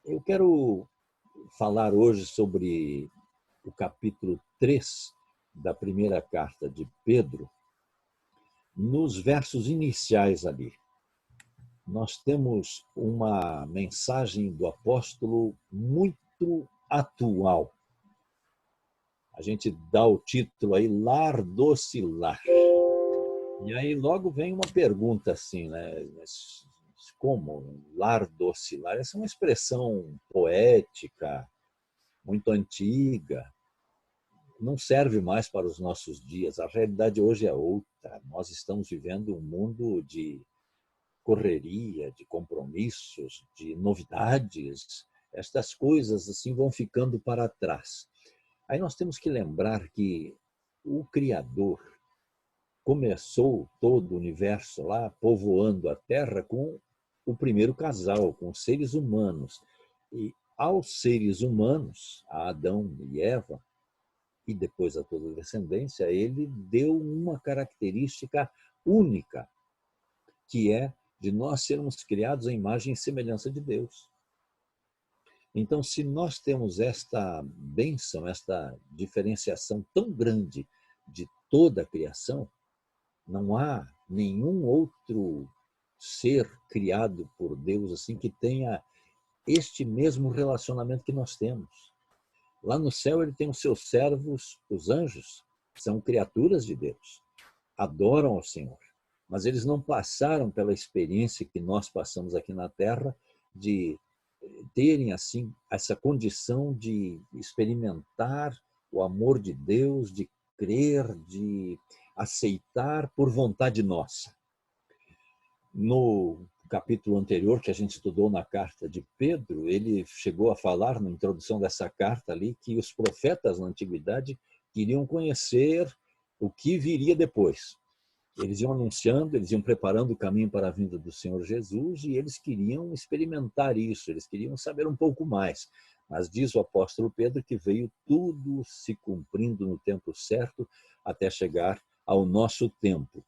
Eu quero falar hoje sobre o capítulo 3 da primeira carta de Pedro, nos versos iniciais ali. Nós temos uma mensagem do apóstolo muito atual. A gente dá o título aí, Lar Docilar. E aí logo vem uma pergunta assim, né? Como lar docilar? Essa é uma expressão poética, muito antiga, não serve mais para os nossos dias. A realidade hoje é outra. Nós estamos vivendo um mundo de correria, de compromissos, de novidades. Estas coisas assim vão ficando para trás. Aí nós temos que lembrar que o Criador começou todo o universo lá, povoando a Terra com o primeiro casal, com os seres humanos. E aos seres humanos, a Adão e Eva, e depois a toda a descendência, ele deu uma característica única, que é de nós sermos criados à imagem e semelhança de Deus. Então, se nós temos esta bênção, esta diferenciação tão grande de toda a criação, não há nenhum outro ser criado por Deus assim que tenha este mesmo relacionamento que nós temos. Lá no céu ele tem os seus servos, os anjos, são criaturas de Deus, adoram ao Senhor, mas eles não passaram pela experiência que nós passamos aqui na Terra de terem assim essa condição de experimentar o amor de Deus, de crer, de aceitar por vontade nossa. No capítulo anterior que a gente estudou na carta de Pedro, ele chegou a falar na introdução dessa carta ali que os profetas na antiguidade queriam conhecer o que viria depois. Eles iam anunciando, eles iam preparando o caminho para a vinda do Senhor Jesus e eles queriam experimentar isso, eles queriam saber um pouco mais. Mas diz o apóstolo Pedro que veio tudo se cumprindo no tempo certo até chegar ao nosso tempo.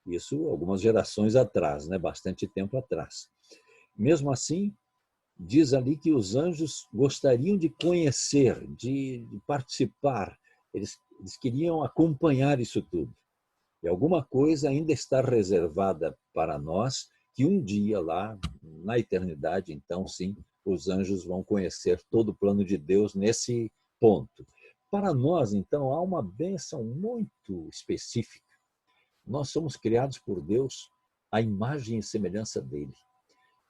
Isso algumas gerações atrás, né? Bastante tempo atrás. Mesmo assim, diz ali que os anjos gostariam de conhecer, de participar, eles queriam acompanhar isso tudo. E alguma coisa ainda está reservada para nós, que um dia lá, na eternidade, então sim, os anjos vão conhecer todo o plano de Deus nesse ponto. Para nós, então, há uma bênção muito específica. Nós somos criados por Deus à imagem e semelhança dele.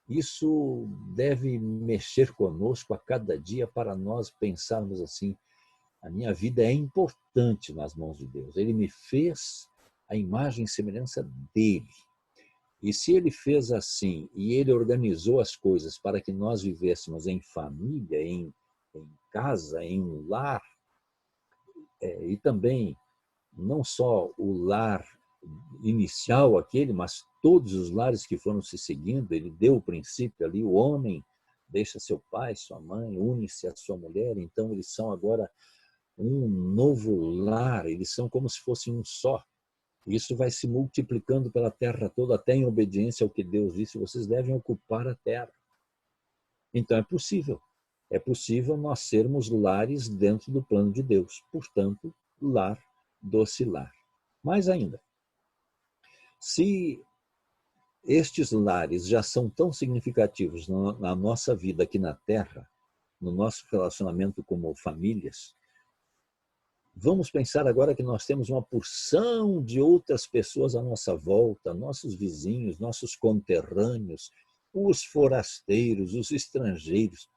Isso deve mexer conosco a cada dia para nós pensarmos assim, a minha vida é importante nas mãos de Deus. Ele me fez a imagem e semelhança dele. E se ele fez assim, e ele organizou as coisas para que nós vivêssemos em família, em casa, em um lar, e também não só o lar inicial aquele, mas todos os lares que foram se seguindo, ele deu o princípio ali, o homem deixa seu pai, sua mãe, une-se à sua mulher, então eles são agora um novo lar, eles são como se fossem um só. Isso vai se multiplicando pela terra toda, até em obediência ao que Deus disse, vocês devem ocupar a terra. Então é possível nós sermos lares dentro do plano de Deus, portanto, lar docilar. Mais ainda, se estes lares já são tão significativos na nossa vida aqui na Terra, no nosso relacionamento como famílias, vamos pensar agora que nós temos uma porção de outras pessoas à nossa volta, nossos vizinhos, nossos conterrâneos, os forasteiros, os estrangeiros,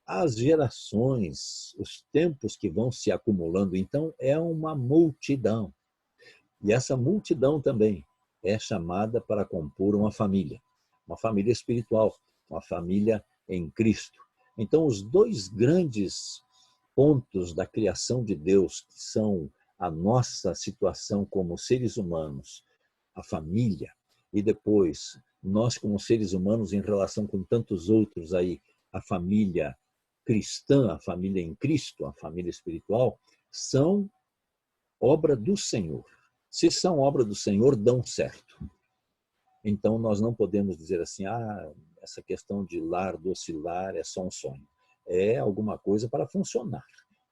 as gerações, os tempos que vão se acumulando. Então, é uma multidão. E essa multidão também é chamada para compor uma família espiritual, uma família em Cristo. Então, os dois grandes pontos da criação de Deus, que são a nossa situação como seres humanos, a família, e depois nós como seres humanos em relação com tantos outros aí, a família cristã, a família em Cristo, a família espiritual, são obra do Senhor. Se são obra do Senhor, dão certo. Então, nós não podemos dizer assim, essa questão de lar, docilar, é só um sonho. É alguma coisa para funcionar.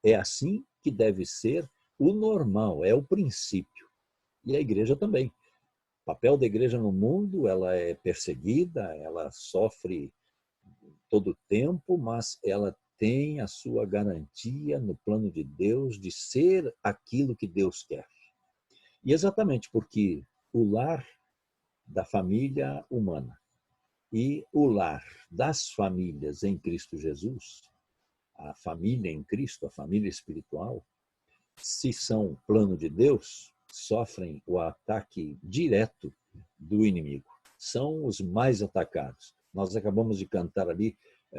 É assim que deve ser o normal, é o princípio. E a igreja também. O papel da igreja no mundo, ela é perseguida, ela sofre todo o tempo, mas ela tem a sua garantia no plano de Deus de ser aquilo que Deus quer. E exatamente porque o lar da família humana e o lar das famílias em Cristo Jesus, a família em Cristo, a família espiritual, se são plano de Deus, sofrem o ataque direto do inimigo. São os mais atacados. Nós acabamos de cantar ali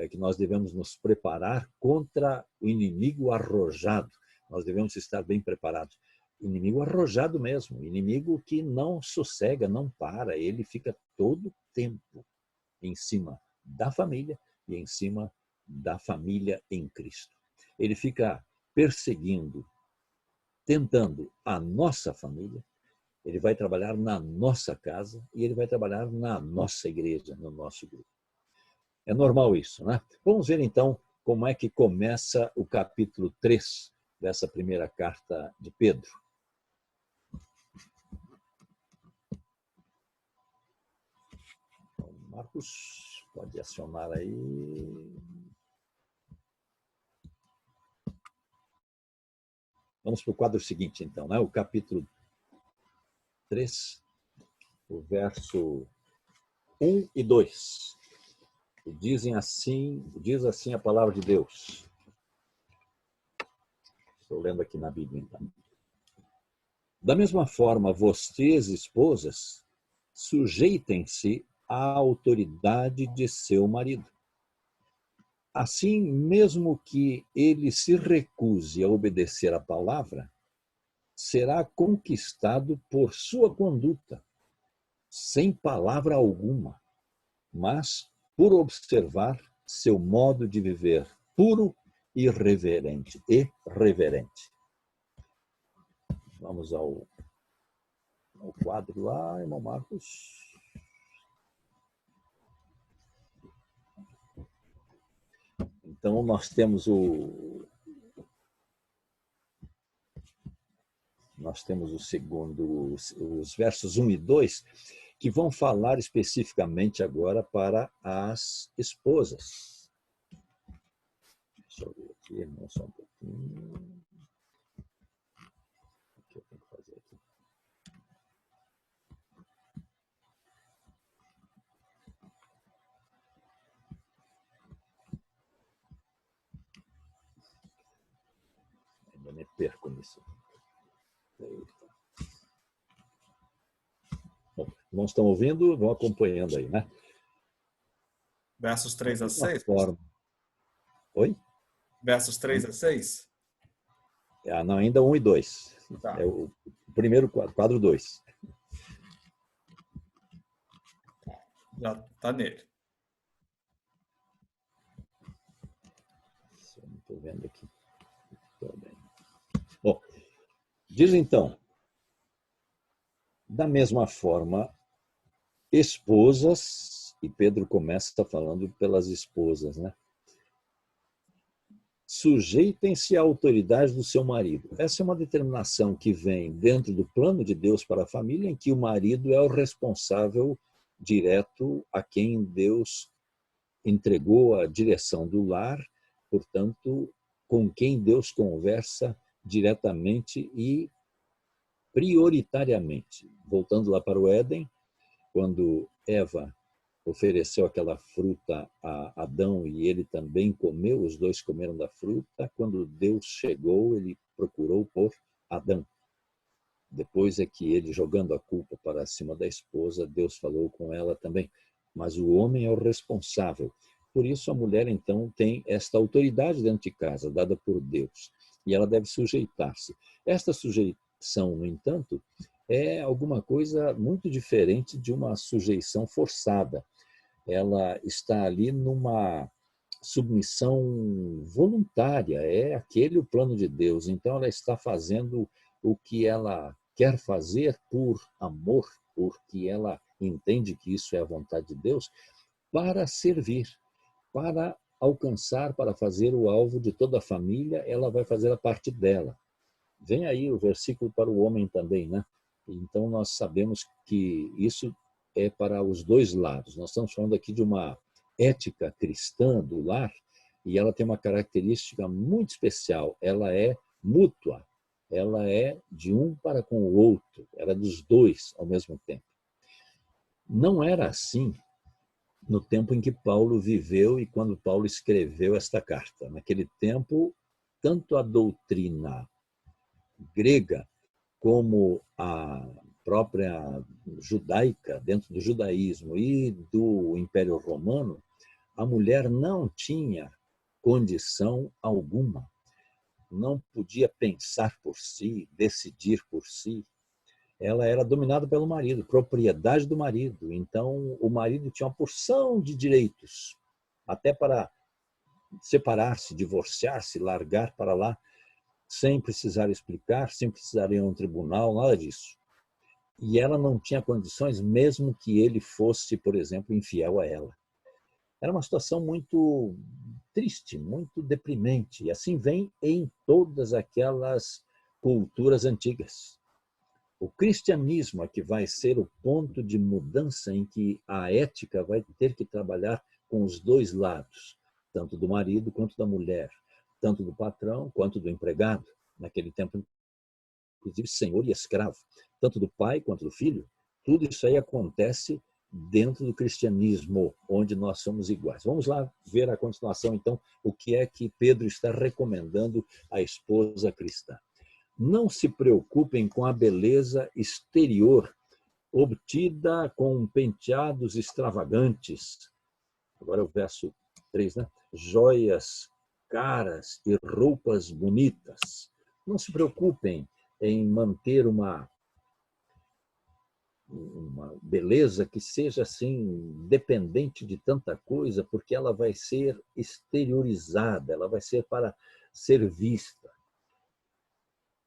que nós devemos nos preparar contra o inimigo arrojado. Nós devemos estar bem preparados. Inimigo arrojado mesmo, inimigo que não sossega, não para, ele fica todo o tempo em cima da família e em cima da família em Cristo. Ele fica perseguindo, tentando a nossa família, ele vai trabalhar na nossa casa e ele vai trabalhar na nossa igreja, no nosso grupo. É normal isso, né? Vamos ver então como é que começa o capítulo 3 dessa primeira carta de Pedro. Então, Marcos, pode acionar aí. Vamos para o quadro seguinte, então, né? O capítulo 3, o verso 1 e 2. E diz assim a palavra de Deus. Estou lendo aqui na Bíblia, então. Da mesma forma, vocês, esposas, sujeitem-se à autoridade de seu marido. Assim, mesmo que ele se recuse a obedecer à palavra, será conquistado por sua conduta, sem palavra alguma, mas por observar seu modo de viver puro e reverente. Vamos ao quadro lá, irmão Marcos. Então, nós temos o segundo, os versos 1 e 2, que vão falar especificamente agora para as esposas. Deixa eu ver aqui, irmão, só um pouquinho. O que eu tenho que fazer aqui? Ainda me perco nisso. Bom, não estão ouvindo? Vão acompanhando aí, né? Versos 3 a 6? Oi? Versos 3 a 6? Não, ainda 1 e 2. Tá. É o primeiro quadro 2. Já está nele. Não estou vendo aqui. Estou bem. Bom, diz então, da mesma forma, esposas, e Pedro começa falando pelas esposas, né? Sujeitem-se à autoridade do seu marido. Essa é uma determinação que vem dentro do plano de Deus para a família, em que o marido é o responsável direto a quem Deus entregou a direção do lar, portanto, com quem Deus conversa diretamente e prioritariamente. Voltando lá para o Éden, quando Eva ofereceu aquela fruta a Adão e ele também comeu, os dois comeram da fruta. Quando Deus chegou, ele procurou por Adão. Depois é que ele, jogando a culpa para cima da esposa, Deus falou com ela também. Mas o homem é o responsável. Por isso a mulher, então, tem esta autoridade dentro de casa, dada por Deus. E ela deve sujeitar-se. Esta sujeição, no entanto, é alguma coisa muito diferente de uma sujeição forçada. Ela está ali numa submissão voluntária, é aquele o plano de Deus. Então ela está fazendo o que ela quer fazer por amor, porque ela entende que isso é a vontade de Deus, para servir, para alcançar, para fazer o alvo de toda a família, ela vai fazer a parte dela. Vem aí o versículo para o homem também, né? Então nós sabemos que isso é para os dois lados. Nós estamos falando aqui de uma ética cristã do lar e ela tem uma característica muito especial. Ela é mútua, ela é de um para com o outro, ela é dos dois ao mesmo tempo. Não era assim no tempo em que Paulo viveu e quando Paulo escreveu esta carta. Naquele tempo, tanto a doutrina grega como a própria judaica, dentro do judaísmo e do Império Romano, a mulher não tinha condição alguma, não podia pensar por si, decidir por si. Ela era dominada pelo marido, propriedade do marido. Então, o marido tinha uma porção de direitos, até para separar-se, divorciar-se, largar para lá, sem precisar explicar, sem precisar ir a um tribunal, nada disso. E ela não tinha condições, mesmo que ele fosse, por exemplo, infiel a ela. Era uma situação muito triste, muito deprimente. E assim vem em todas aquelas culturas antigas. O cristianismo é que vai ser o ponto de mudança em que a ética vai ter que trabalhar com os dois lados, tanto do marido quanto da mulher, tanto do patrão quanto do empregado, naquele tempo, inclusive senhor e escravo, tanto do pai quanto do filho. Tudo isso aí acontece dentro do cristianismo, onde nós somos iguais. Vamos lá ver a continuação, então, o que é que Pedro está recomendando à esposa cristã. Não se preocupem com a beleza exterior obtida com penteados extravagantes. Agora o verso 3, né? Joias caras e roupas bonitas. Não se preocupem em manter uma beleza que seja assim dependente de tanta coisa, porque ela vai ser exteriorizada, ela vai ser para ser vista.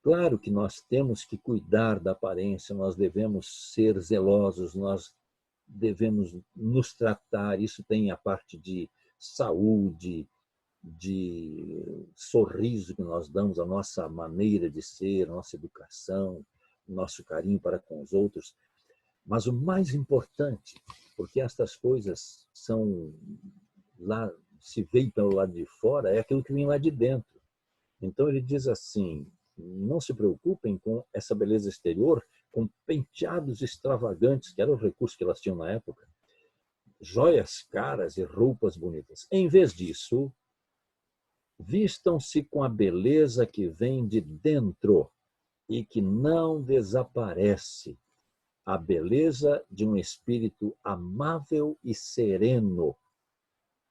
Claro que nós temos que cuidar da aparência, nós devemos ser zelosos, nós devemos nos tratar. Isso tem a parte de saúde, de sorriso que nós damos, a nossa maneira de ser, a nossa educação, o nosso carinho para com os outros. Mas o mais importante, porque estas coisas são lá, se veem pelo lado de fora, é aquilo que vem lá de dentro. Então ele diz assim: não se preocupem com essa beleza exterior, com penteados extravagantes, que era o recurso que elas tinham na época, joias caras e roupas bonitas. Em vez disso, vistam-se com a beleza que vem de dentro e que não desaparece, a beleza de um espírito amável e sereno,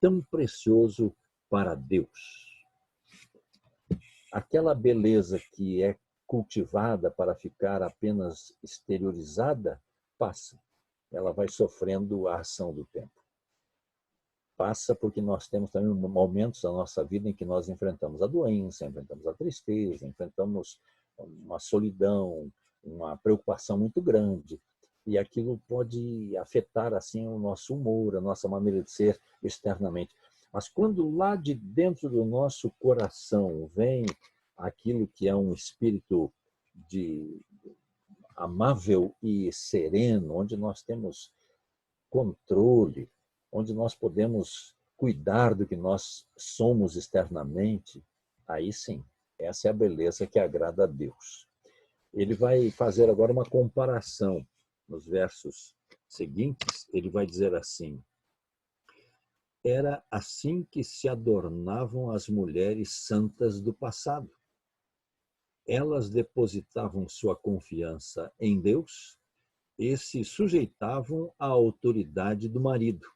tão precioso para Deus. Aquela beleza que é cultivada para ficar apenas exteriorizada, passa. Ela vai sofrendo a ação do tempo. Passa porque nós temos também momentos da nossa vida em que nós enfrentamos a doença, enfrentamos a tristeza, enfrentamos uma solidão, uma preocupação muito grande. E aquilo pode afetar assim o nosso humor, a nossa maneira de ser externamente. Mas quando lá de dentro do nosso coração vem aquilo que é um espírito de amável e sereno, onde nós temos controle, onde nós podemos cuidar do que nós somos externamente, aí sim, essa é a beleza que agrada a Deus. Ele vai fazer agora uma comparação nos versos seguintes, ele vai dizer assim: era assim que se adornavam as mulheres santas do passado. Elas depositavam sua confiança em Deus e se sujeitavam à autoridade do marido.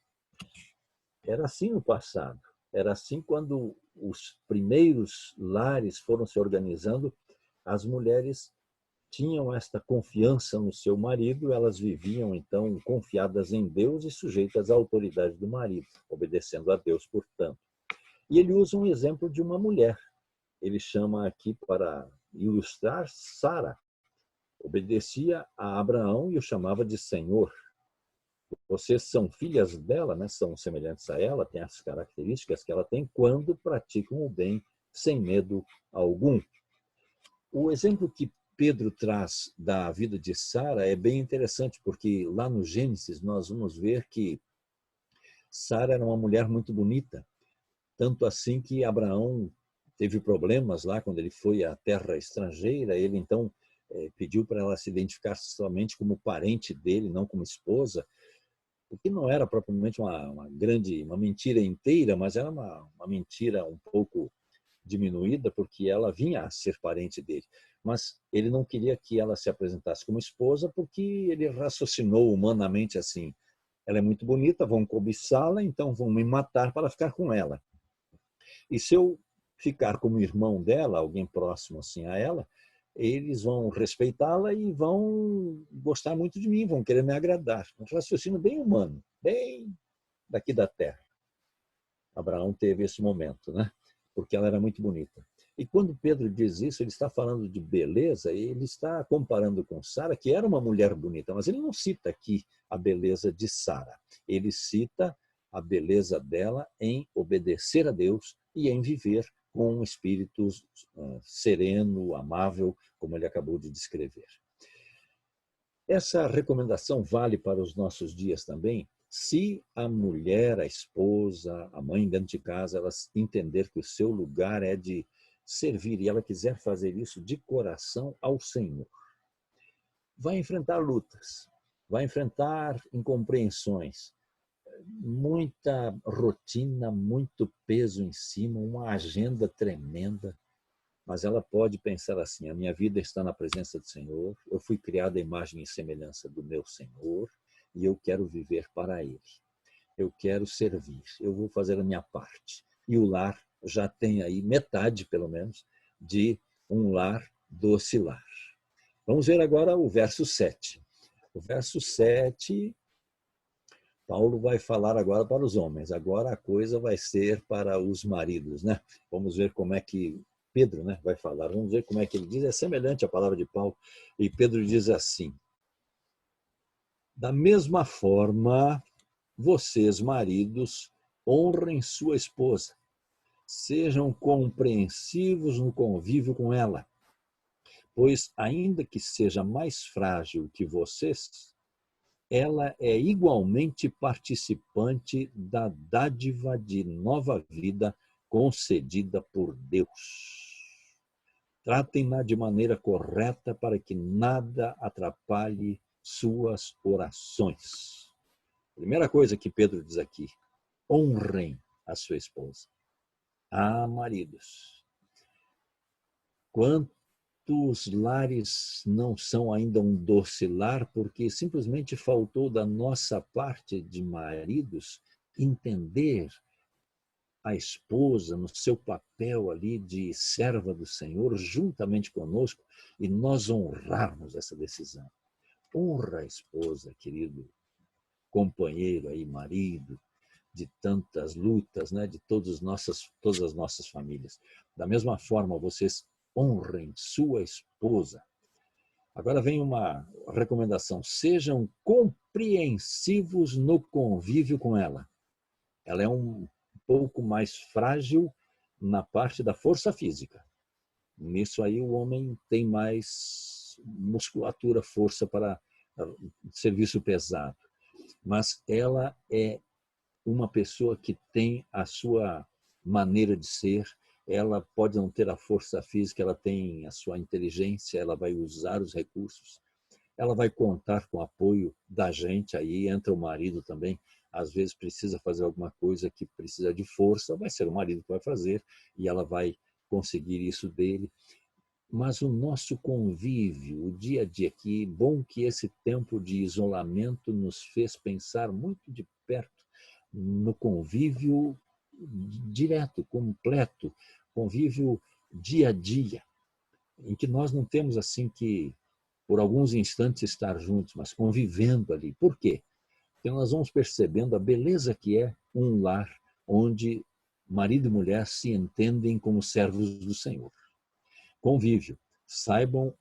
Era assim no passado. Era assim quando os primeiros lares foram se organizando, as mulheres tinham esta confiança no seu marido, elas viviam então confiadas em Deus e sujeitas à autoridade do marido, obedecendo a Deus, portanto. E ele usa um exemplo de uma mulher. Ele chama aqui para ilustrar Sara. Obedecia a Abraão e o chamava de Senhor. Vocês são filhas dela, né? São semelhantes a ela, têm as características que ela tem quando praticam o bem sem medo algum. O exemplo que Pedro traz da vida de Sara é bem interessante, porque lá no Gênesis nós vamos ver que Sara era uma mulher muito bonita, tanto assim que Abraão teve problemas lá quando ele foi à terra estrangeira. Ele então pediu para ela se identificar somente como parente dele, não como esposa, o que não era propriamente uma mentira inteira, mas era uma mentira um pouco diminuída, porque ela vinha a ser parente dele. Mas ele não queria que ela se apresentasse como esposa, porque ele raciocinou humanamente assim: ela é muito bonita, vão cobiçá-la, então vão me matar para ficar com ela. E se eu ficar como irmão dela, alguém próximo assim a ela, eles vão respeitá-la e vão gostar muito de mim, vão querer me agradar. Um raciocínio bem humano, bem daqui da terra. Abraão teve esse momento, né? Porque ela era muito bonita. E quando Pedro diz isso, ele está falando de beleza, e ele está comparando com Sara, que era uma mulher bonita, mas ele não cita aqui a beleza de Sara. Ele cita a beleza dela em obedecer a Deus e em viver com um espírito sereno, amável, como ele acabou de descrever. Essa recomendação vale para os nossos dias também, se a mulher, a esposa, a mãe dentro de casa, ela entender que o seu lugar é de servir e ela quiser fazer isso de coração ao Senhor. Vai enfrentar lutas, vai enfrentar incompreensões, muita rotina, muito peso em cima, uma agenda tremenda, mas ela pode pensar assim: a minha vida está na presença do Senhor, eu fui criada à imagem e semelhança do meu Senhor e eu quero viver para Ele. Eu quero servir, eu vou fazer a minha parte. E o lar já tem aí metade, pelo menos, de um lar doce lar. Vamos ver agora o verso 7. O verso 7, Paulo vai falar agora para os homens. Agora a coisa vai ser para os maridos, né? Vamos ver como é que Pedro, né, vai falar. Vamos ver como é que ele diz. É semelhante à palavra de Paulo. E Pedro diz assim: da mesma forma, vocês, maridos, honrem sua esposa. Sejam compreensivos no convívio com ela, pois, ainda que seja mais frágil que vocês, ela é igualmente participante da dádiva de nova vida concedida por Deus. Tratem-na de maneira correta para que nada atrapalhe suas orações. Primeira coisa que Pedro diz aqui: honrem a sua esposa. Ah, maridos, quantos lares não são ainda um doce lar porque simplesmente faltou da nossa parte de maridos entender a esposa no seu papel ali de serva do Senhor juntamente conosco e nós honrarmos essa decisão. Honra a esposa, querido companheiro aí, marido, de tantas lutas, né, de todas as nossas famílias. Da mesma forma, vocês honrem sua esposa. Agora vem uma recomendação: sejam compreensivos no convívio com ela. Ela é um pouco mais frágil na parte da força física. Nisso aí o homem tem mais musculatura, força para serviço pesado. Mas ela é uma pessoa que tem a sua maneira de ser, ela pode não ter a força física, ela tem a sua inteligência, ela vai usar os recursos, ela vai contar com o apoio da gente, aí entra o marido também, às vezes precisa fazer alguma coisa que precisa de força, vai ser o marido que vai fazer e ela vai conseguir isso dele. Mas o nosso convívio, o dia a dia, que bom que esse tempo de isolamento nos fez pensar muito de perto no convívio direto, completo, convívio dia a dia, em que nós não temos assim que, por alguns instantes, estar juntos, mas convivendo ali. Por quê? Porque nós vamos percebendo a beleza que é um lar onde marido e mulher se entendem como servos do Senhor. Convívio. Saibam,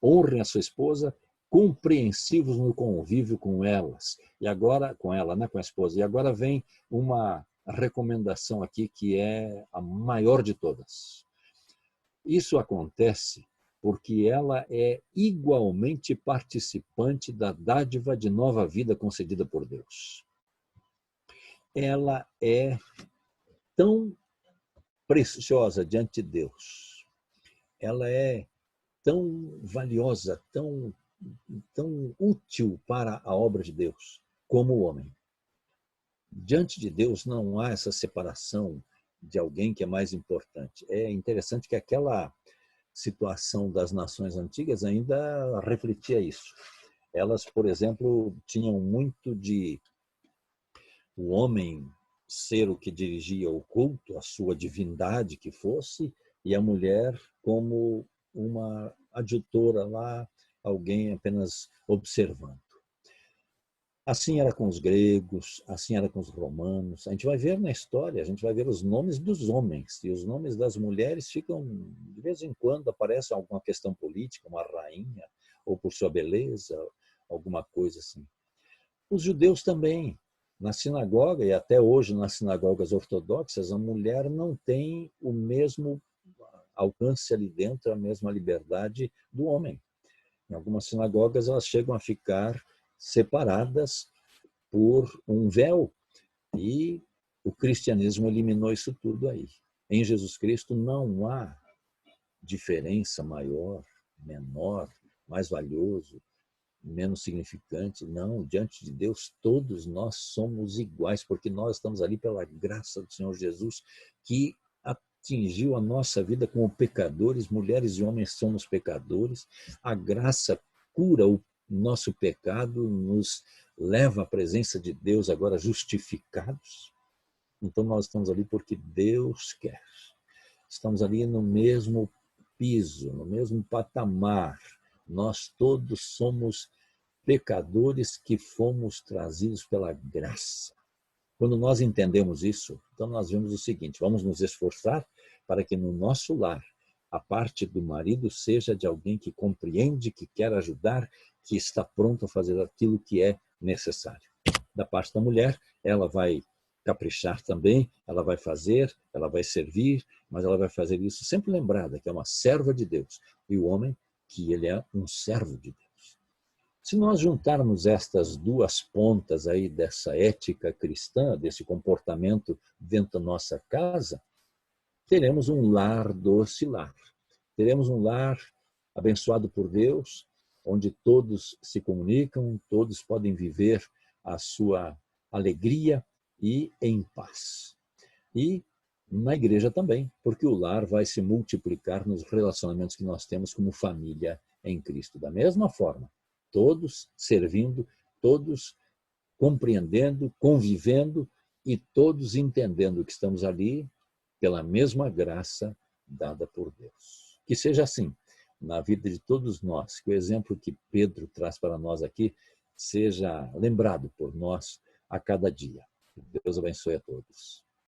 honrem a sua esposa compreensivos no convívio com elas. E agora, com ela, né, com a esposa. E agora vem uma recomendação aqui que é a maior de todas. Isso acontece porque ela é igualmente participante da dádiva de nova vida concedida por Deus. Ela é tão preciosa diante de Deus. Ela é tão valiosa, tão útil para a obra de Deus, como o homem. Diante de Deus não há essa separação de alguém que é mais importante. É interessante que aquela situação das nações antigas ainda refletia isso. Elas, por exemplo, tinham muito de o homem ser o que dirigia o culto, a sua divindade que fosse, e a mulher como uma adjutora lá, alguém apenas observando. Assim era com os gregos, assim era com os romanos. A gente vai ver na história, a gente vai ver os nomes dos homens, e os nomes das mulheres ficam, de vez em quando, aparece alguma questão política, uma rainha, ou por sua beleza, alguma coisa assim. Os judeus também. Na sinagoga, e até hoje nas sinagogas ortodoxas, a mulher não tem o mesmo alcance ali dentro, a mesma liberdade do homem. Em algumas sinagogas, elas chegam a ficar separadas por um véu, e o cristianismo eliminou isso tudo aí. Em Jesus Cristo não há diferença maior, menor, mais valioso, menos significante. Não, diante de Deus todos nós somos iguais, porque nós estamos ali pela graça do Senhor Jesus, que atingiu a nossa vida como pecadores, mulheres e homens somos pecadores. A graça cura o nosso pecado, nos leva à presença de Deus agora justificados. Então nós estamos ali porque Deus quer. Estamos ali no mesmo piso, no mesmo patamar. Nós todos somos pecadores que fomos trazidos pela graça. Quando nós entendemos isso, então nós vemos o seguinte: vamos nos esforçar para que no nosso lar a parte do marido seja de alguém que compreende, que quer ajudar, que está pronto a fazer aquilo que é necessário. Da parte da mulher, ela vai caprichar também, ela vai fazer, ela vai servir, mas ela vai fazer isso sempre lembrada que é uma serva de Deus, e o homem que ele é um servo de Deus. Se nós juntarmos estas duas pontas aí dessa ética cristã, desse comportamento dentro da nossa casa, teremos um lar doce lar. Teremos um lar abençoado por Deus, onde todos se comunicam, todos podem viver a sua alegria e em paz. E na igreja também, porque o lar vai se multiplicar nos relacionamentos que nós temos como família em Cristo. Da mesma forma, todos servindo, todos compreendendo, convivendo e todos entendendo que estamos ali pela mesma graça dada por Deus. Que seja assim na vida de todos nós, que o exemplo que Pedro traz para nós aqui seja lembrado por nós a cada dia. Deus abençoe a todos.